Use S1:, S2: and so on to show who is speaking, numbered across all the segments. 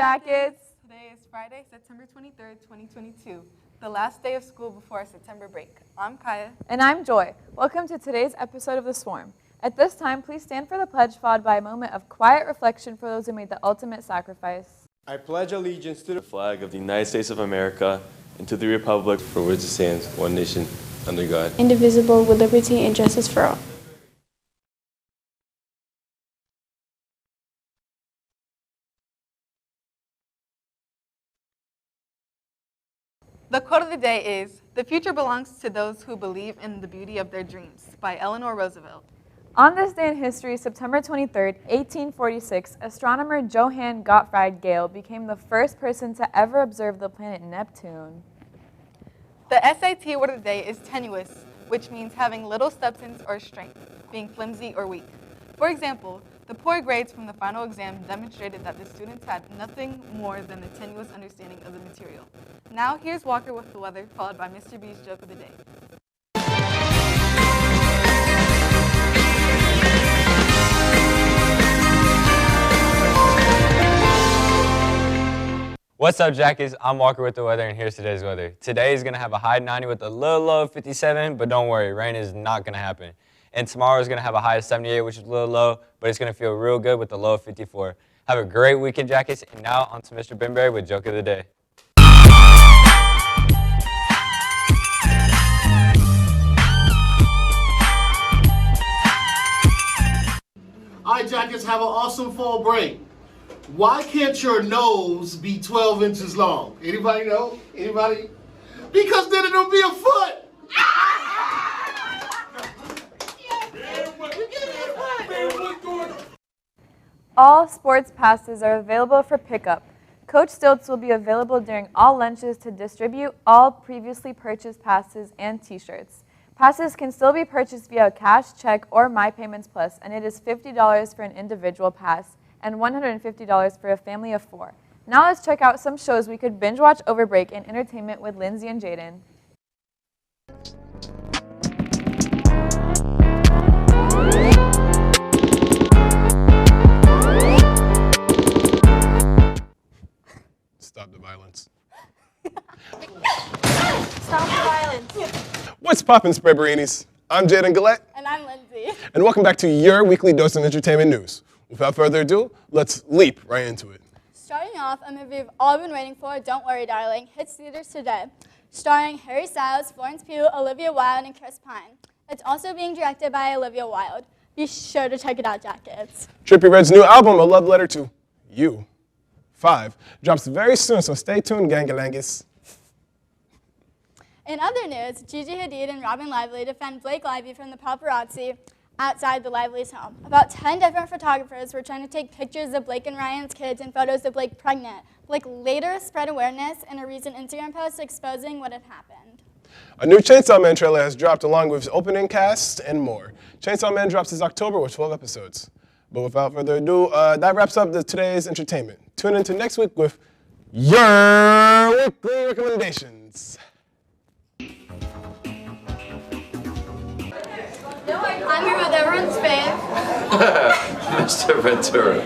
S1: Jackets!
S2: Today is Friday, September 23rd, 2022, the last day of school before our September break. I'm Kaya.
S1: And I'm Joy. Welcome to today's episode of The Swarm. At this time, please stand for the pledge, followed by a moment of quiet reflection for those who made the ultimate sacrifice.
S3: I pledge allegiance to the flag of the United States of America and to the republic for which it stands, one nation, under God,
S4: indivisible, with liberty and justice for all.
S2: The quote of the day is, "The future belongs to those who believe in the beauty of their dreams," by Eleanor Roosevelt.
S1: On this day in history, September 23rd, 1846, astronomer Johann Gottfried Gale became the first person to ever observe the planet Neptune.
S2: The SAT word of the day is tenuous, which means having little substance or strength, being flimsy or weak. For example, the poor grades from the final exam demonstrated that the students had nothing more than a tenuous understanding of the material. Now here's Walker with the weather, followed by Mr. B's joke of the day.
S5: What's up, Jackies? I'm Walker with the weather, and here's today's weather. Today is going to have a high 90 with a little low of 57, but don't worry, rain is not going to happen. And tomorrow is going to have a high of 78, which is a little low, but it's going to feel real good with a low of 54. Have a great weekend, Jackies, and now on to Mr. Binberry with Joke of the Day.
S6: All right, Jackets, have an awesome fall break. Why can't your nose be 12 inches long? Anybody know? Anybody? Because then it'll be a foot.
S1: All sports passes are available for pickup. Coach Stilts will be available during all lunches to distribute all previously purchased passes and t-shirts. Passes can still be purchased via cash, check, or My Payments Plus, and it is $50 for an individual pass and $150 for a family of 4. Now let's check out some shows we could binge watch over break in entertainment with Lindsay and Jaden.
S7: Stop the violence.
S4: Stop the violence.
S7: What's poppin', Spreadberinis? I'm Jaden Gillette.
S4: And I'm Lindsay.
S7: And welcome back to your weekly dose of entertainment news. Without further ado, let's leap right into it.
S4: Starting off, a movie we've all been waiting for, Don't Worry Darling, hits theaters today. Starring Harry Styles, Florence Pugh, Olivia Wilde, and Chris Pine. It's also being directed by Olivia Wilde. Be sure to check it out, Jackets.
S7: Trippie Redd's new album, A Love Letter to You, 5, drops very soon, so stay tuned, Gangalangis.
S4: In other news, Gigi Hadid and Robin Lively defend Blake Lively from the paparazzi outside the Lively's home. About 10 different photographers were trying to take pictures of Blake and Ryan's kids and photos of Blake pregnant. Blake later spread awareness in a recent Instagram post exposing what had happened.
S7: A new Chainsaw Man trailer has dropped along with its opening cast and more. Chainsaw Man drops this October with 12 episodes. But without further ado, that wraps up today's entertainment. Tune into next week with your weekly recommendations.
S4: I'm here with everyone's fave.
S8: Mr. Ventura.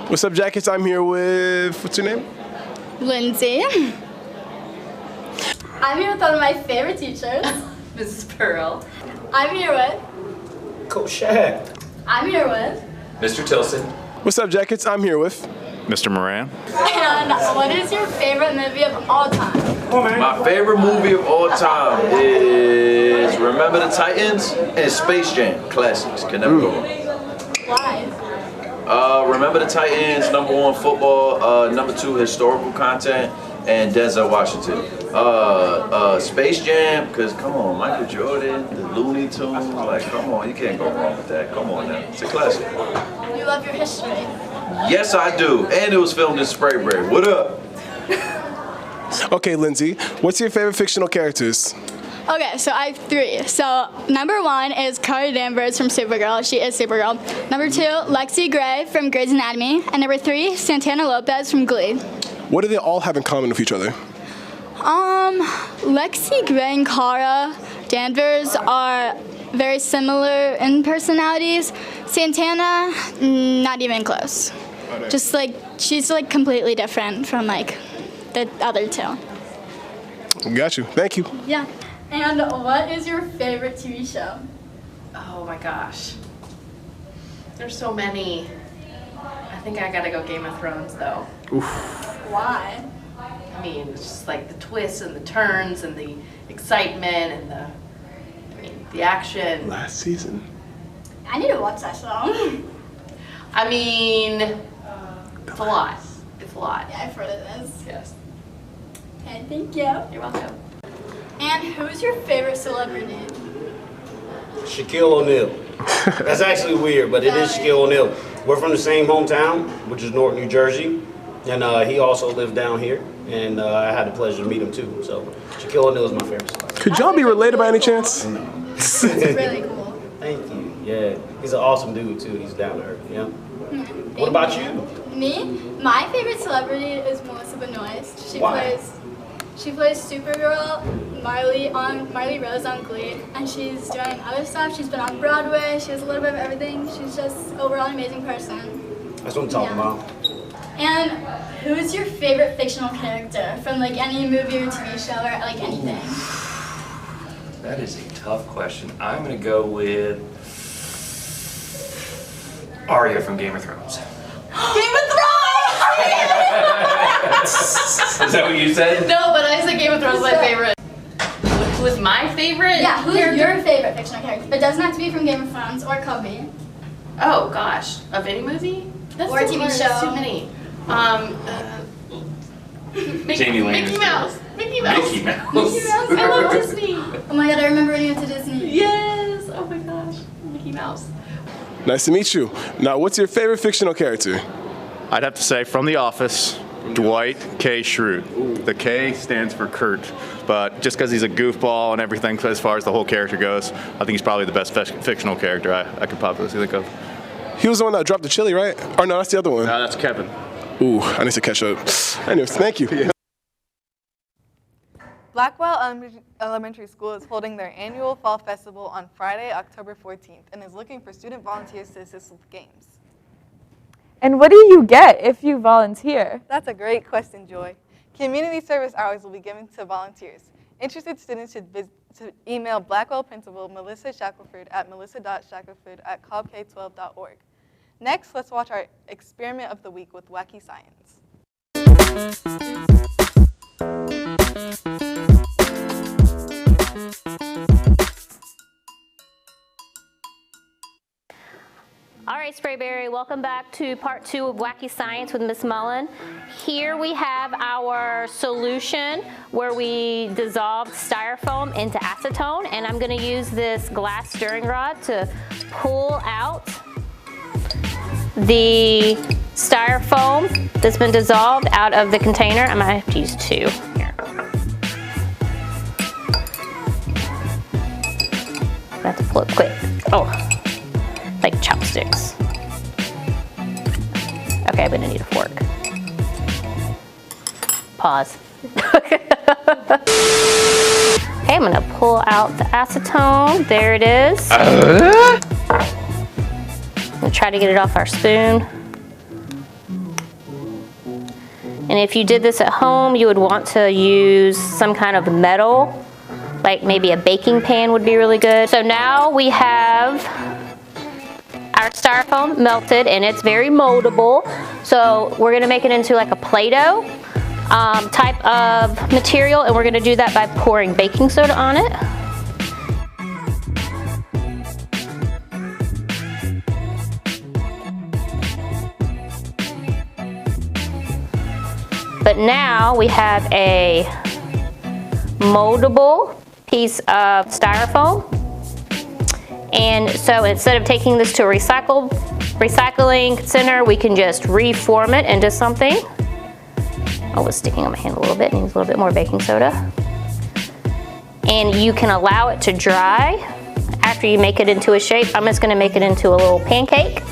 S7: What's up, Jackets? I'm here with, what's your name?
S4: Lindsay. I'm here with one of my favorite teachers.
S9: Mrs. Pearl.
S4: I'm here with.
S8: Coach Shaq.
S4: I'm here with.
S8: Mr. Tilson.
S7: What's up, Jackets? I'm here with
S10: Mr. Moran.
S4: And what is your favorite movie of all time?
S8: My favorite movie of all time is Remember the Titans and Space Jam. Classics. Can never go wrong.
S4: Why?
S8: Remember the Titans, #1 football, #2 historical content, and Denzel Washington. Space Jam, because come on, Michael Jordan, the Looney Tunes, like come on, you can't go wrong with that. Come on now, it's a classic.
S4: You love your history.
S8: Yes, I do, and it was filmed in Sprayberry. What up?
S7: Okay, Lindsay, what's your favorite fictional characters?
S4: Okay, so I have 3. So #1 is Kara Danvers from Supergirl. She is Supergirl. #2, Lexi Gray from Grey's Anatomy. And #3, Santana Lopez from Glee.
S7: What do they all have in common with each other?
S4: Lexi Gray and Kara Danvers are very similar in personalities. Santana, not even close. Just like she's like completely different from like the other two.
S7: Got you. Thank you.
S4: Yeah. And what is your favorite TV show?
S9: Oh my gosh. There's so many. I think I gotta go Game of Thrones though.
S4: Why?
S9: I mean, it's just like the twists and the turns and the excitement and the action.
S7: Last season.
S4: I need to watch that show.
S9: I mean, it's a lot. It's a lot.
S4: Yeah, I've heard of this.
S9: Yes.
S4: Okay, thank you.
S9: You're welcome.
S4: And who's your favorite celebrity?
S10: Shaquille O'Neal. That's actually weird, but it is Shaquille O'Neal. We're from the same hometown, which is Newark, New Jersey, and he also lived down here, and I had the pleasure to meet him too. So Shaquille O'Neal is my favorite celebrity.
S7: Could y'all be related by any chance?
S10: No.
S4: It's really cool.
S10: Thank you. Yeah, he's an awesome dude too. He's down to earth. Yeah. What about you?
S4: Me? My favorite celebrity is Melissa Benoist.
S10: Why?
S4: She plays Supergirl, Marley Rose on Glee, and she's doing other stuff. She's been on Broadway. She has a little bit of everything. She's just overall an amazing person.
S10: That's what I'm talking about.
S4: And who's your favorite fictional character from like any movie or TV show or like anything?
S11: That is a tough question. I'm gonna go with Arya from Game of Thrones.
S9: Game of Thrones!
S11: Is that what you said?
S9: No, but I said Game of Thrones is my favorite. Who is my favorite?
S4: Yeah, who's
S9: character?
S4: your favorite fictional character? But it doesn't have to be from Game of Thrones or Kobe.
S9: Oh gosh, of any movie? That's
S4: Or a
S9: so
S4: TV
S9: hard.
S4: show.
S9: That's too many.
S11: Jamie Lannister.
S9: Mickey Mouse. Mickey Mouse.
S11: Mickey Mouse.
S9: Mickey Mouse. I love Disney.
S4: Oh my god, I remember when you went to Disney.
S9: Yes. Oh my gosh, Mickey Mouse.
S7: Nice to meet you. Now, what's your favorite fictional character?
S12: I'd have to say from The Office, Dwight K. Schrute. The K stands for Kurt, but just because he's a goofball and everything as far as the whole character goes, I think he's probably the best fictional character I could possibly think of.
S7: He was the one that dropped the chili, right? Or no, that's the other one.
S12: No, that's Kevin.
S7: Ooh, I need to catch up. Anyways, thank you.
S2: Blackwell Elementary School is holding their annual Fall Festival on Friday, October 14th, and is looking for student volunteers to assist with games.
S1: And what do you get if you volunteer?
S2: That's a great question, Joy. Community service hours will be given to volunteers. Interested students should email Blackwell Principal Melissa Shackelford at melissa.shackelford@cobbk12.org. Next, let's watch our Experiment of the Week with Wacky Science.
S13: All right, Sprayberry, welcome back to part 2 of Wacky Science with Miss Mullen. Here we have our solution where we dissolved styrofoam into acetone, and I'm gonna use this glass stirring rod to pull out the styrofoam that's been dissolved out of the container. I might have to use 2 here. I have to pull it quick. Oh. Like chopsticks. Okay, I'm gonna need a fork. Pause. Okay, I'm gonna pull out the acetone. There it is. I'm gonna try to get it off our spoon. And if you did this at home, you would want to use some kind of metal, like maybe a baking pan would be really good. So now we have our styrofoam melted, and it's very moldable. So we're gonna make it into like a Play-Doh type of material, and we're gonna do that by pouring baking soda on it. But now we have a moldable piece of styrofoam. And so instead of taking this to a recycling center, we can just reform it into something. Oh, it's sticking on my hand a little bit. Needs a little bit more baking soda. And you can allow it to dry after you make it into a shape. I'm just gonna make it into a little pancake.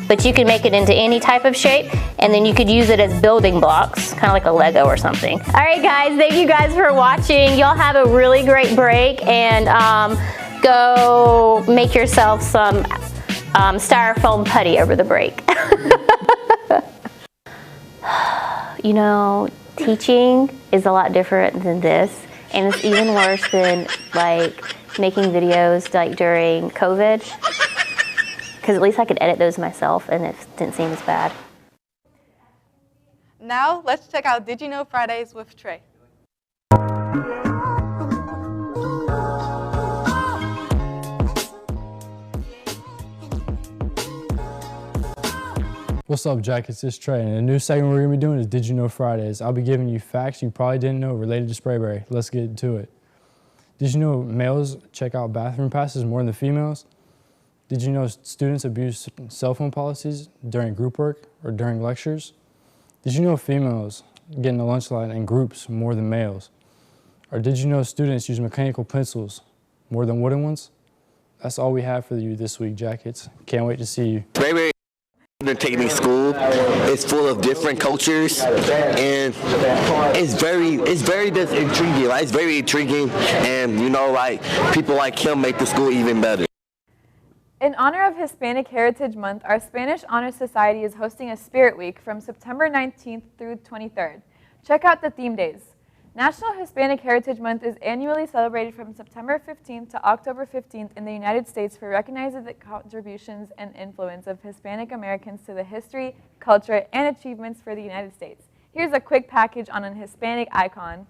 S13: But you can make it into any type of shape, and then you could use it as building blocks, kind of like a Lego or something. All right, guys, thank you guys for watching. Y'all have a really great break, and go make yourself some styrofoam putty over the break. You know, teaching is a lot different than this, and it's even worse than like making videos like during COVID, because at least I could edit those myself and it didn't seem as bad.
S2: Now, let's check out Did You Know Fridays with Trey.
S14: What's up, Jackets? It's Trey, and the new segment we're going to be doing is Did You Know Fridays. I'll be giving you facts you probably didn't know related to Sprayberry. Let's get into it. Did you know males check out bathroom passes more than the females? Did you know students abuse cell phone policies during group work or during lectures? Did you know females get in the lunch line in groups more than males? Or did you know students use mechanical pencils more than wooden ones? That's all we have for you this week, Jackets. Can't wait to see you.
S15: Sprayberry taking me to school. It's full of different cultures, and it's very intriguing. Like, it's very intriguing, and you know, like people like him make the school even better.
S1: In honor of Hispanic Heritage Month, our Spanish Honor Society is hosting a Spirit Week from September 19th through 23rd. Check out the theme days. National Hispanic Heritage Month is annually celebrated from September 15th to October 15th in the United States for recognizing the contributions and influence of Hispanic Americans to the history, culture, and achievements for the United States. Here's a quick package on an Hispanic icon.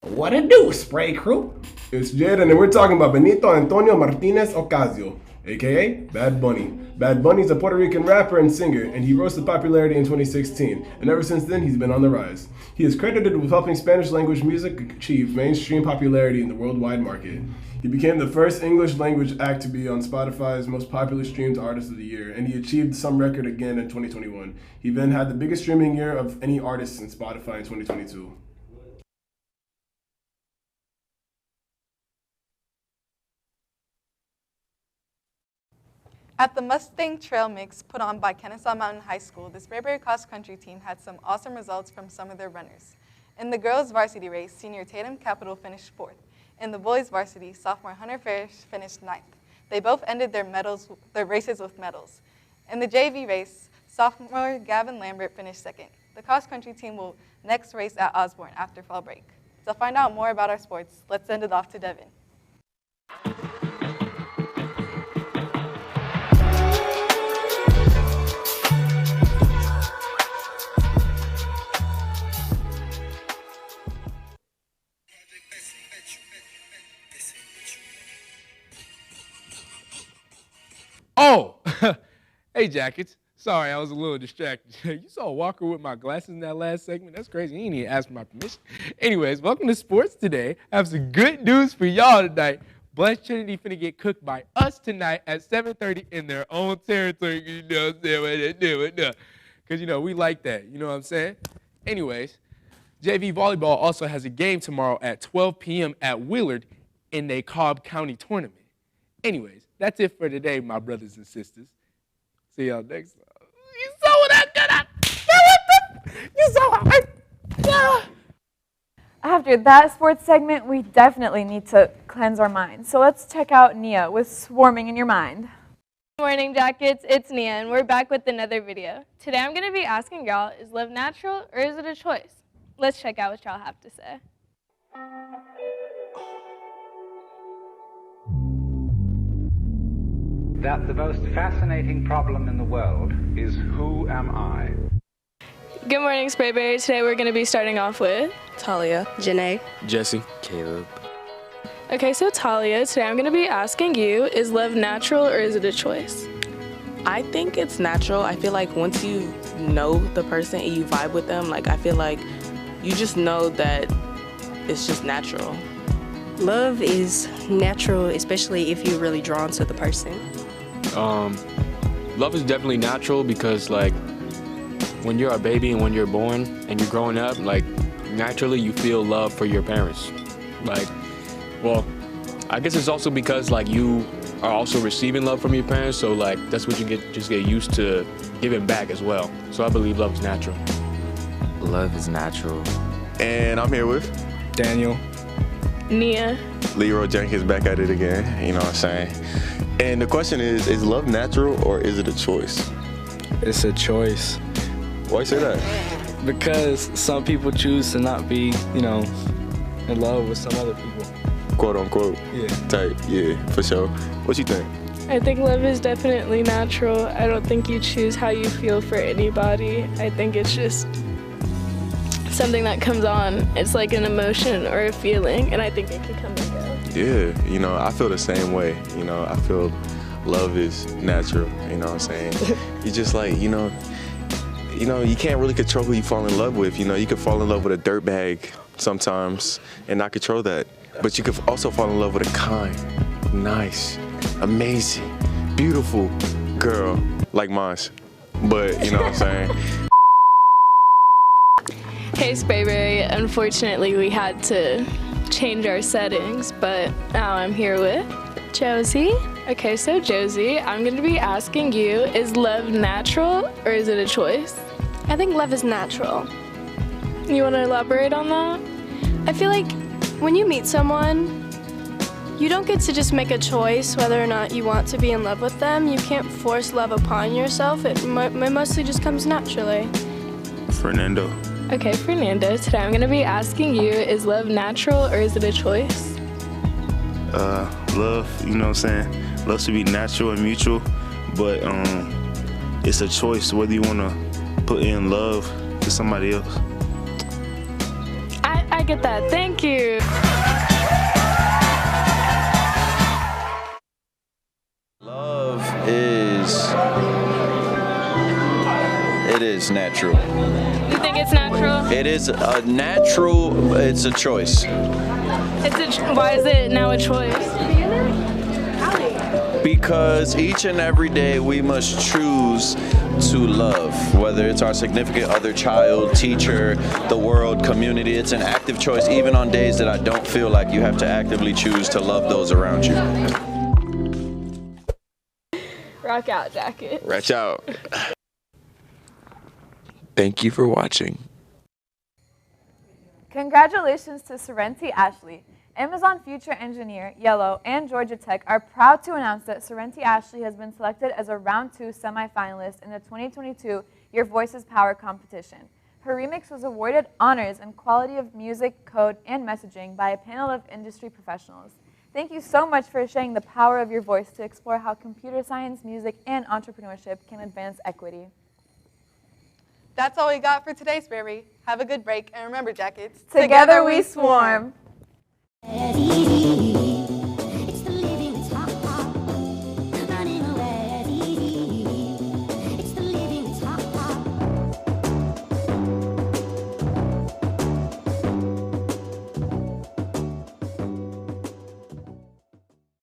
S16: What it do, Spray Crew?
S7: It's Jaden, and we're talking about Benito Antonio Martinez Ocasio, aka Bad Bunny. Bad Bunny is a Puerto Rican rapper and singer, and he rose to popularity in 2016, and ever since then he's been on the rise. He is credited with helping Spanish language music achieve mainstream popularity in the worldwide market. He became the first English language act to be on Spotify's most popular streamed artist of the year, and he achieved some record again in 2021. He then had the biggest streaming year of any artist in Spotify in 2022.
S2: At the Mustang Trail Mix put on by Kennesaw Mountain High School, the Sprayberry Cross Country team had some awesome results from some of their runners. In the girls' varsity race, senior Tatum Capital finished 4th. In the boys' varsity, sophomore Hunter Farish finished 9th. They both ended their races with medals. In the JV race, sophomore Gavin Lambert finished 2nd. The cross country team will next race at Osborne after fall break. To find out more about our sports, let's send it off to Devin.
S17: Oh, hey, Jackets. Sorry, I was a little distracted. You saw Walker with my glasses in that last segment? That's crazy. He didn't even ask for my permission. Anyways, welcome to Sports Today. I have some good news for y'all tonight. Blessed Trinity finna get cooked by us tonight at 7:30 in their own territory. You know what I'm saying? What they do, because, you know, we like that. You know what I'm saying? Anyways, JV Volleyball also has a game tomorrow at 12 p.m. at Willard in a Cobb County tournament. Anyways, that's it for today, my brothers and sisters. See y'all next time. You saw what I got. You saw what
S1: After that sports segment, we definitely need to cleanse our minds. So let's check out Nia with Swarming in Your Mind.
S18: Good morning, Jackets. It's Nia, and we're back with another video. Today I'm going to be asking y'all, is love natural or is it a choice? Let's check out what y'all have to say.
S19: That the most fascinating problem in the world is who am I?
S18: Good morning, Sprayberry. Today we're going to be starting off with Talia,
S20: Janae,
S21: Jesse, Caleb.
S18: Okay, so Talia, today I'm going to be asking you, is love natural or is it a choice?
S20: I think it's natural. I feel like once you know the person and you vibe with them, like I feel like you just know that it's just natural.
S22: Love is natural, especially if you're really drawn to the person.
S21: Love is definitely natural because, like, when you're a baby and when you're born and you're growing up, like, naturally you feel love for your parents. Like, well, I guess it's also because, like, you are also receiving love from your parents, so, like, that's what you just get used to giving back as well. So I believe love is natural.
S23: Love is natural.
S24: And I'm here with
S17: Daniel,
S18: Nia,
S24: Leroy Jenkins, back at it again, you know what I'm saying? And the question is love natural or is it a choice?
S17: It's a choice.
S24: Why you say that?
S3: Because some people choose to not be, you know, in love with some other people.
S24: Quote unquote.
S3: Yeah.
S24: Type. Yeah, for sure. What you think?
S18: I think love is definitely natural. I don't think you choose how you feel for anybody. I think it's just something that comes on. It's like an emotion or a feeling, and I think it can come and go.
S24: Yeah, you know, I feel the same way. You know, I feel love is natural, you know what I'm saying? You just like, you know, you can't really control who you fall in love with. You know, you can fall in love with a dirtbag sometimes and not control that. But you could also fall in love with a kind, nice, amazing, beautiful girl like mine. But, you know what I'm saying?
S18: Hey Sprayberry, unfortunately we had to change our settings, but now I'm here with Josie. Okay, so Josie, I'm going to be asking you, is love natural or is it a choice?
S5: I think love is natural.
S18: You want to elaborate on that?
S5: I feel like when you meet someone, you don't get to just make a choice whether or not you want to be in love with them. You can't force love upon yourself. It mostly just comes naturally.
S24: Fernando.
S18: Okay, Fernando, today I'm going to be asking you, is love natural or is it a choice?
S6: Love, you know what I'm saying? Love should be natural and mutual, but it's a choice whether you want to put in love to somebody else.
S18: I get that. Thank you.
S8: Love is natural.
S18: You think it's natural?
S8: It is a natural, it's a choice.
S18: Why is it now a choice?
S8: Because each and every day we must choose to love, whether it's our significant other, child, teacher, the world, community. It's an active choice, even on days that I don't feel like you have to actively choose to love those around you.
S18: Rock out, Jacket.
S24: Rock out.
S23: Thank you for watching.
S1: Congratulations to Sorrenti Ashley. Amazon Future Engineer, Yellow, and Georgia Tech are proud to announce that Sorrenti Ashley has been selected as a Round 2 semifinalist in the 2022 Your Voice is Power competition. Her remix was awarded honors in quality of music, code, and messaging by a panel of industry professionals. Thank you so much for sharing the power of your voice to explore how computer science, music, and entrepreneurship can advance equity.
S2: That's all we got for today, Sprayberry. Have a good break, and remember, Jackets.
S1: Together we swarm.